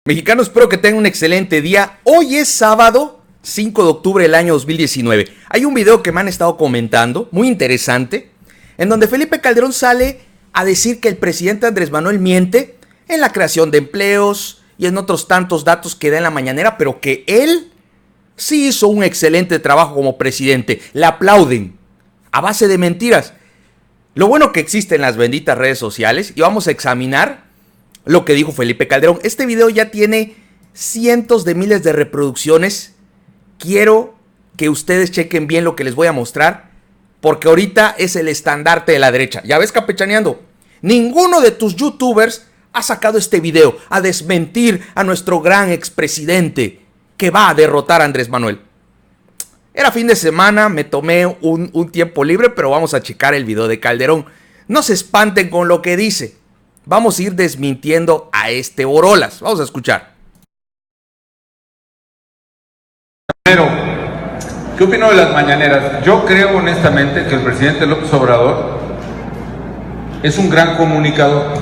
Mexicanos, espero que tengan un excelente día. Hoy es sábado 5 de octubre del año 2019. Hay un video que me han estado comentando, muy interesante, en donde Felipe Calderón sale a decir que el presidente Andrés Manuel miente en la creación de empleos y en otros tantos datos que da en la mañanera, pero que él sí hizo un excelente trabajo como presidente. Le aplauden a base de mentiras. Lo bueno que existe en las benditas redes sociales, y vamos a examinar lo que dijo Felipe Calderón. Este video ya tiene cientos de miles de reproducciones. Quiero que ustedes chequen bien lo que les voy a mostrar, porque ahorita es el estandarte de la derecha. Ya ves, campechaneando. Ninguno de tus youtubers ha sacado este video a desmentir a nuestro gran expresidente que va a derrotar a Andrés Manuel. Era fin de semana, me tomé un tiempo libre, pero vamos a checar el video de Calderón. No se espanten con lo que dice. Vamos a ir desmintiendo a este Borolas. Vamos a escuchar. Primero, ¿qué opino de las mañaneras? Yo creo honestamente que el presidente López Obrador es un gran comunicador.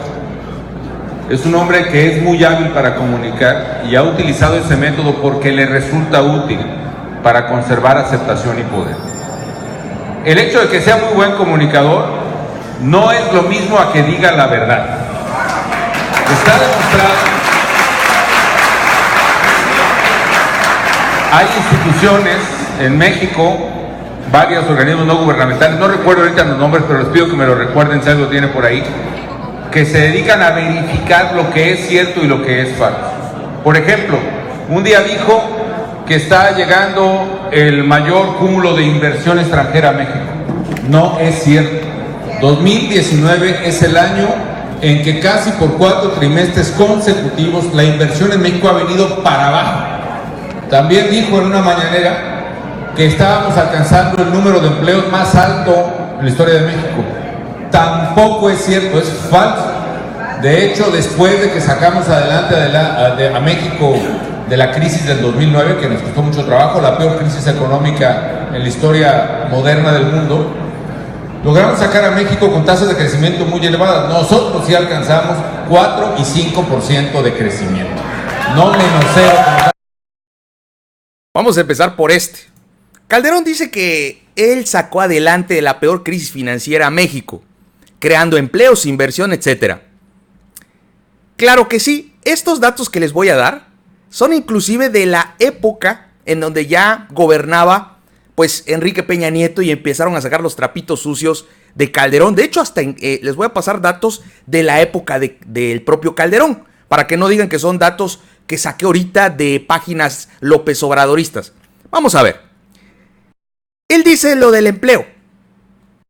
Es un hombre que es muy hábil para comunicar y ha utilizado ese método porque le resulta útil para conservar aceptación y poder. El hecho de que sea muy buen comunicador no es lo mismo a que diga la verdad. Está demostrado. Hay instituciones en México, varios organismos no gubernamentales, no recuerdo ahorita los nombres, pero les pido que me lo recuerden si algo tiene por ahí, que se dedican a verificar lo que es cierto y lo que es falso. Por ejemplo, un día dijo que está llegando el mayor cúmulo de inversión extranjera a México. No es cierto. 2019 es el año en que casi por 4 trimestres consecutivos la inversión en México ha venido para abajo. También dijo en una mañanera que estábamos alcanzando el número de empleos más alto en la historia de México. Tampoco es cierto, es falso. De hecho, después de que sacamos adelante a México de la crisis del 2009, que nos costó mucho trabajo, la peor crisis económica en la historia moderna del mundo, logramos sacar a México con tasas de crecimiento muy elevadas. Nosotros sí alcanzamos 4 y 5% de crecimiento, no menos 0. Vamos a empezar por este. Calderón dice que él sacó adelante la peor crisis financiera a México, creando empleos, inversión, etc. Claro que sí, estos datos que les voy a dar son inclusive de la época en donde ya gobernaba pues Enrique Peña Nieto y empezaron a sacar los trapitos sucios de Calderón. De hecho, hasta les voy a pasar datos de la época del propio Calderón, para que no digan que son datos que saqué ahorita de páginas López Obradoristas. Vamos a ver. Él dice lo del empleo.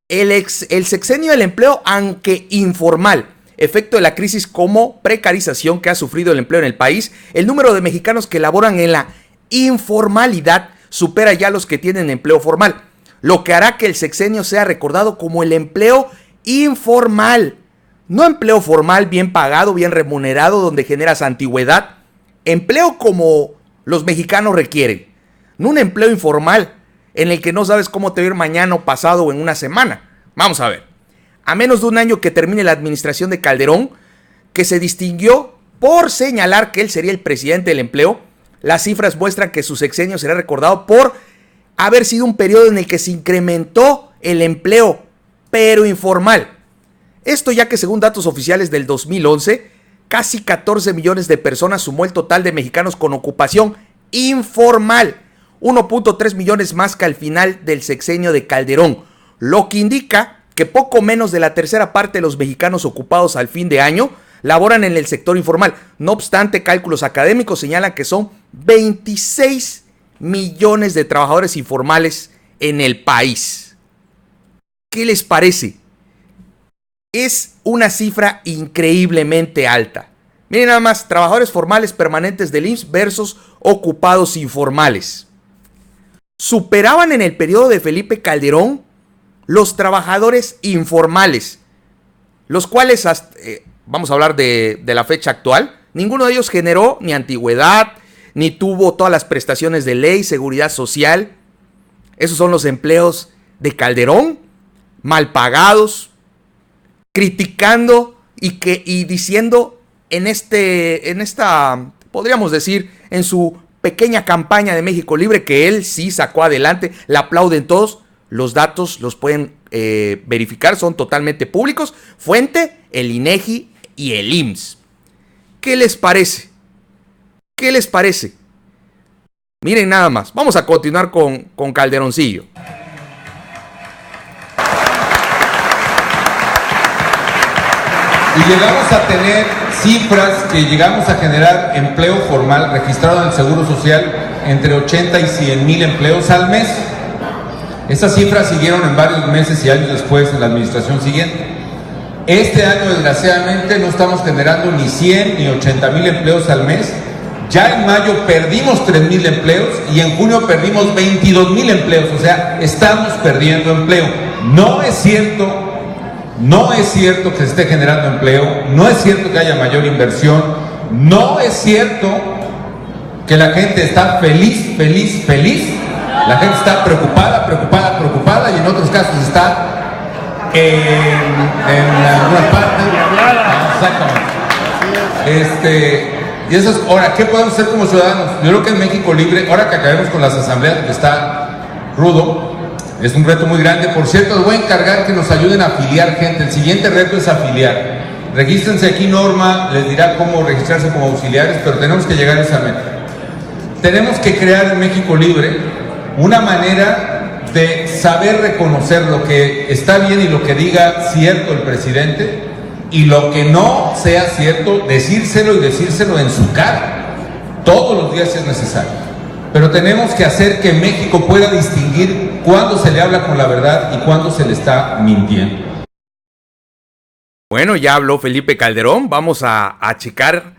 El sexenio del empleo, aunque informal, efecto de la crisis como precarización que ha sufrido el empleo en el país, el número de mexicanos que laboran en la informalidad supera ya los que tienen empleo formal, lo que hará que el sexenio sea recordado como el empleo informal, no empleo formal bien pagado, bien remunerado, donde generas antigüedad, empleo como los mexicanos requieren, no un empleo informal en el que no sabes cómo te va a ir mañana o pasado o en una semana. Vamos a ver. A menos de un año que termine la administración de Calderón, que se distinguió por señalar que él sería el presidente del empleo, las cifras muestran que su sexenio será recordado por haber sido un periodo en el que se incrementó el empleo, pero informal. Esto ya que según datos oficiales del 2011, casi 14 millones de personas sumó el total de mexicanos con ocupación informal, 1.3 millones más que al final del sexenio de Calderón, lo que indica que poco menos de la tercera parte de los mexicanos ocupados al fin de año laboran en el sector informal. No obstante, cálculos académicos señalan que son 26 millones de trabajadores informales en el país. ¿Qué les parece? Es una cifra increíblemente alta. Miren nada más, trabajadores formales permanentes del IMSS versus ocupados informales. Superaban en el periodo de Felipe Calderón los trabajadores informales, los cuales, vamos a hablar de la fecha actual, ninguno de ellos generó ni antigüedad, ni tuvo todas las prestaciones de ley, seguridad social. Esos son los empleos de Calderón, mal pagados, criticando y diciendo en esta podríamos decir, en su pequeña campaña de México Libre, que él sí sacó adelante, le aplauden todos. Los datos los pueden verificar, son totalmente públicos. Fuente, el INEGI y el IMSS. ¿Qué les parece? ¿Qué les parece? Miren nada más, vamos a continuar con Calderoncillo. Y llegamos a tener cifras que llegamos a generar empleo formal registrado en el Seguro Social entre 80 y 100 mil empleos al mes. Estas cifras siguieron en varios meses y años después en la administración siguiente. Este año, desgraciadamente, no estamos generando ni 100 ni 80 mil empleos al mes. Ya en mayo perdimos 3 mil empleos y en junio perdimos 22 mil empleos. O sea, estamos perdiendo empleo. No es cierto que se esté generando empleo, no es cierto que haya mayor inversión, no es cierto que la gente está feliz. La gente está preocupada y en otros casos está en alguna parte. Exactamente. Y eso es, ahora, ¿qué podemos hacer como ciudadanos? Yo creo que en México Libre, ahora que acabemos con las asambleas, que está rudo, es un reto muy grande. Por cierto, les voy a encargar que nos ayuden a afiliar gente. El siguiente reto es afiliar. Regístrense aquí, Norma les dirá cómo registrarse como auxiliares, pero tenemos que llegar a esa meta. Tenemos que crear en México Libre una manera de saber reconocer lo que está bien y lo que diga cierto el presidente, y lo que no sea cierto, decírselo y decírselo en su cara. Todos los días es necesario. Pero tenemos que hacer que México pueda distinguir cuándo se le habla con la verdad y cuándo se le está mintiendo. Bueno, ya habló Felipe Calderón. Vamos a checar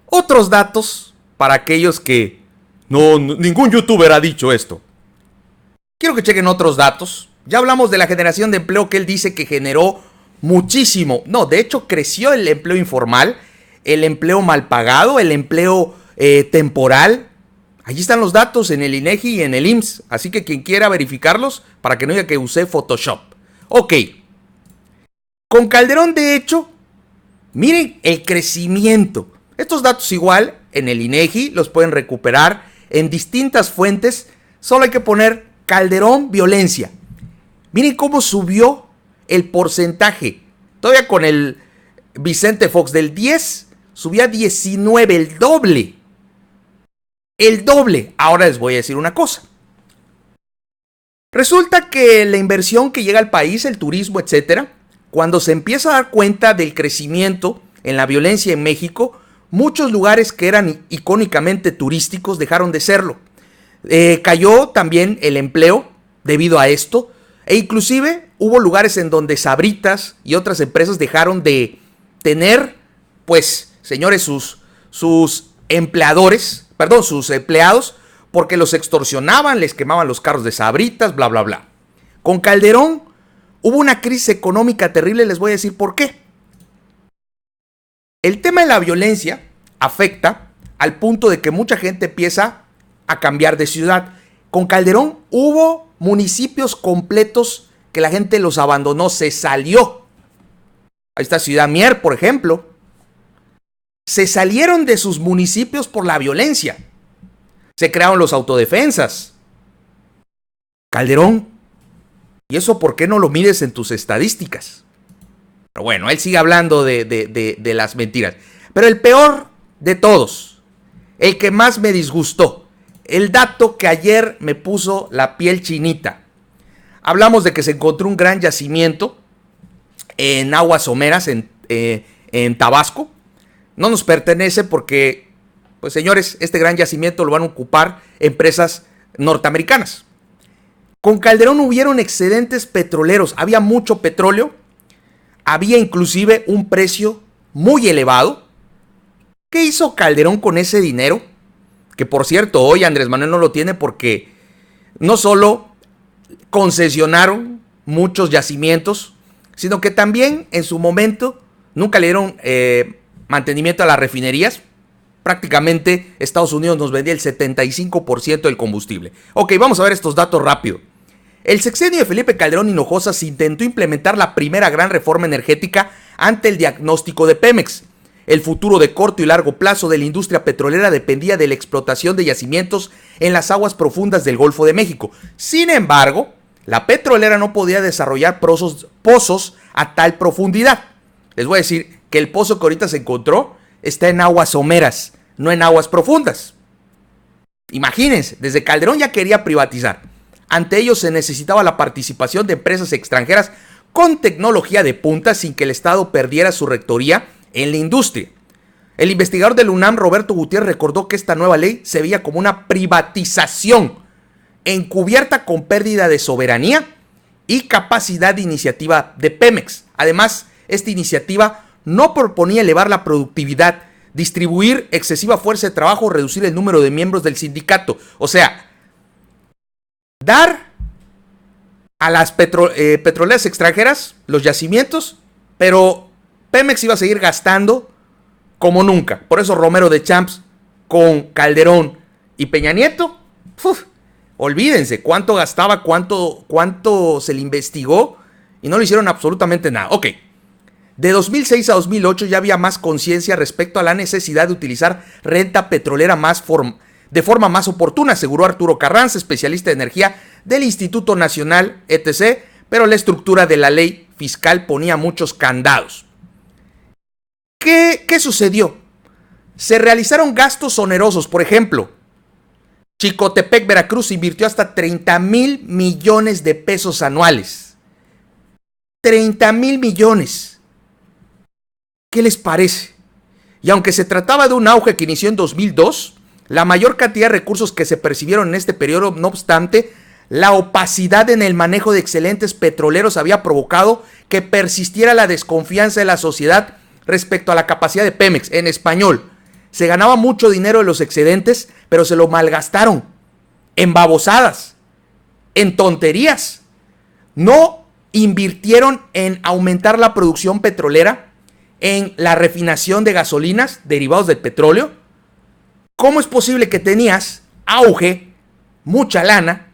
otros datos para aquellos que ningún youtuber ha dicho esto. Quiero que chequen otros datos. Ya hablamos de la generación de empleo que él dice que generó muchísimo. No, de hecho creció el empleo informal, el empleo mal pagado, el empleo temporal. Allí están los datos en el INEGI y en el IMSS. Así que quien quiera verificarlos, para que no diga que usé Photoshop. Ok. Con Calderón, de hecho, miren el crecimiento. Estos datos igual en el INEGI los pueden recuperar en distintas fuentes. Solo hay que poner Calderón violencia. Miren cómo subió el porcentaje. Todavía con el Vicente Fox del 10 subía a 19, el doble. El doble. Ahora les voy a decir una cosa. Resulta que la inversión que llega al país, el turismo, etcétera, cuando se empieza a dar cuenta del crecimiento en la violencia en México, muchos lugares que eran icónicamente turísticos dejaron de serlo. Cayó también el empleo debido a esto, e inclusive hubo lugares en donde Sabritas y otras empresas dejaron de tener, pues, señores, sus empleados, porque los extorsionaban, les quemaban los carros de Sabritas, bla, bla, bla. Con Calderón hubo una crisis económica terrible, les voy a decir por qué. El tema de la violencia afecta al punto de que mucha gente empieza a cambiar de ciudad. Con Calderón hubo municipios completos que la gente los abandonó, se salió. Ahí está Ciudad Mier, por ejemplo. Se salieron de sus municipios por la violencia. Se crearon los autodefensas. Calderón, ¿y eso por qué no lo mides en tus estadísticas? Pero bueno, él sigue hablando de las mentiras. Pero el peor de todos, el que más me disgustó, el dato que ayer me puso la piel chinita. Hablamos de que se encontró un gran yacimiento en aguas someras, en Tabasco. No nos pertenece porque, pues señores, este gran yacimiento lo van a ocupar empresas norteamericanas. Con Calderón hubieron excedentes petroleros, había mucho petróleo, había inclusive un precio muy elevado. ¿Qué hizo Calderón con ese dinero? Que por cierto, hoy Andrés Manuel no lo tiene porque no solo concesionaron muchos yacimientos, sino que también en su momento nunca le dieron mantenimiento a las refinerías. Prácticamente Estados Unidos nos vendía el 75% del combustible. Ok, vamos a ver estos datos rápido. El sexenio de Felipe Calderón Hinojosa se intentó implementar la primera gran reforma energética ante el diagnóstico de Pemex. El futuro de corto y largo plazo de la industria petrolera dependía de la explotación de yacimientos en las aguas profundas del Golfo de México. Sin embargo, la petrolera no podía desarrollar pozos a tal profundidad. Les voy a decir que el pozo que ahorita se encontró está en aguas someras, no en aguas profundas. Imagínense, desde Calderón ya quería privatizar. Ante ello se necesitaba la participación de empresas extranjeras con tecnología de punta sin que el Estado perdiera su rectoría en la industria. El investigador del UNAM, Roberto Gutiérrez, recordó que esta nueva ley se veía como una privatización encubierta con pérdida de soberanía y capacidad de iniciativa de Pemex. Además, esta iniciativa no proponía elevar la productividad, distribuir excesiva fuerza de trabajo o reducir el número de miembros del sindicato. O sea, dar a las petroleras extranjeras los yacimientos, pero Pemex iba a seguir gastando como nunca. Por eso Romero de Champs con Calderón y Peña Nieto, olvídense cuánto gastaba, cuánto se le investigó y no le hicieron absolutamente nada. Ok, de 2006 a 2008 ya había más conciencia respecto a la necesidad de utilizar renta petrolera de forma más oportuna, aseguró Arturo Carranza, especialista de energía del Instituto Nacional, etc., pero la estructura de la ley fiscal ponía muchos candados. ¿Qué sucedió? Se realizaron gastos onerosos, por ejemplo, Chicotepec, Veracruz, invirtió hasta 30,000 millones de pesos anuales. 30,000 millones. ¿Qué les parece? Y aunque se trataba de un auge que inició en 2002, la mayor cantidad de recursos que se percibieron en este periodo, no obstante, la opacidad en el manejo de excelentes petroleros había provocado que persistiera la desconfianza de la sociedad respecto a la capacidad de Pemex. En español, se ganaba mucho dinero de los excedentes, pero se lo malgastaron en babosadas, en tonterías. No invirtieron en aumentar la producción petrolera, en la refinación de gasolinas, derivados del petróleo. ¿Cómo es posible que tenías auge, mucha lana,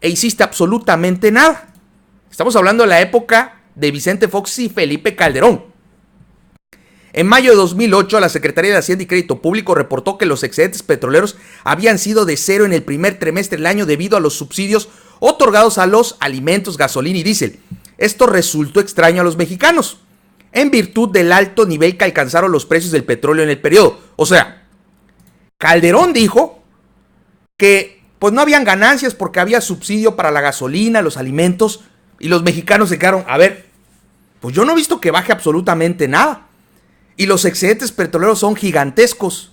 e hiciste absolutamente nada? Estamos hablando de la época de Vicente Fox y Felipe Calderón. En mayo de 2008, la Secretaría de Hacienda y Crédito Público reportó que los excedentes petroleros habían sido de cero en el primer trimestre del año debido a los subsidios otorgados a los alimentos, gasolina y diésel. Esto resultó extraño a los mexicanos, en virtud del alto nivel que alcanzaron los precios del petróleo en el periodo. O sea, Calderón dijo que pues no habían ganancias porque había subsidio para la gasolina, los alimentos, y los mexicanos se quedaron, a ver, pues yo no he visto que baje absolutamente nada. Y los excedentes petroleros son gigantescos.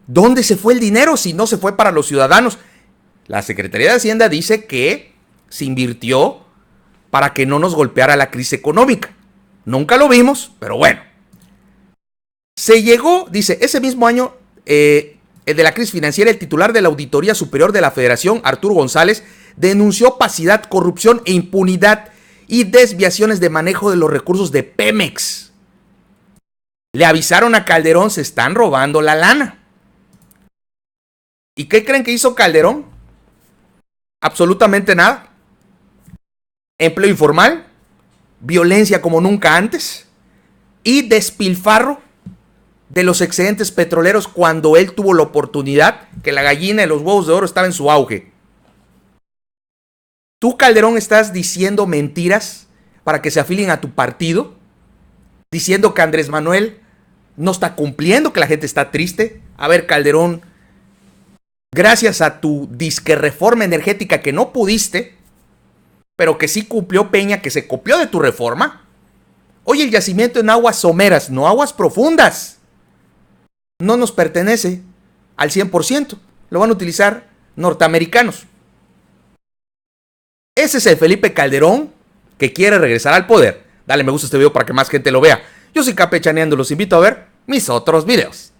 ¿Dónde se fue el dinero si no se fue para los ciudadanos? La Secretaría de Hacienda dice que se invirtió para que no nos golpeara la crisis económica. Nunca lo vimos, pero bueno. Se llegó, dice, ese mismo año de la crisis financiera, el titular de la Auditoría Superior de la Federación, Arturo González, denunció opacidad, corrupción e impunidad y desviaciones de manejo de los recursos de Pemex. Le avisaron a Calderón, se están robando la lana. ¿Y qué creen que hizo Calderón? Absolutamente nada. Empleo informal, violencia como nunca antes y despilfarro de los excedentes petroleros cuando él tuvo la oportunidad, que la gallina de los huevos de oro estaba en su auge. Tú, Calderón, estás diciendo mentiras para que se afilien a tu partido, diciendo que Andrés Manuel no está cumpliendo, que la gente está triste. A ver, Calderón, gracias a tu disque reforma energética que no pudiste, pero que sí cumplió Peña, que se copió de tu reforma. Hoy el yacimiento en aguas someras, no aguas profundas, no nos pertenece al 100%. Lo van a utilizar norteamericanos. Ese es el Felipe Calderón que quiere regresar al poder. Dale me gusta a este video para que más gente lo vea. Yo soy Campechaneando, los invito a ver mis otros videos.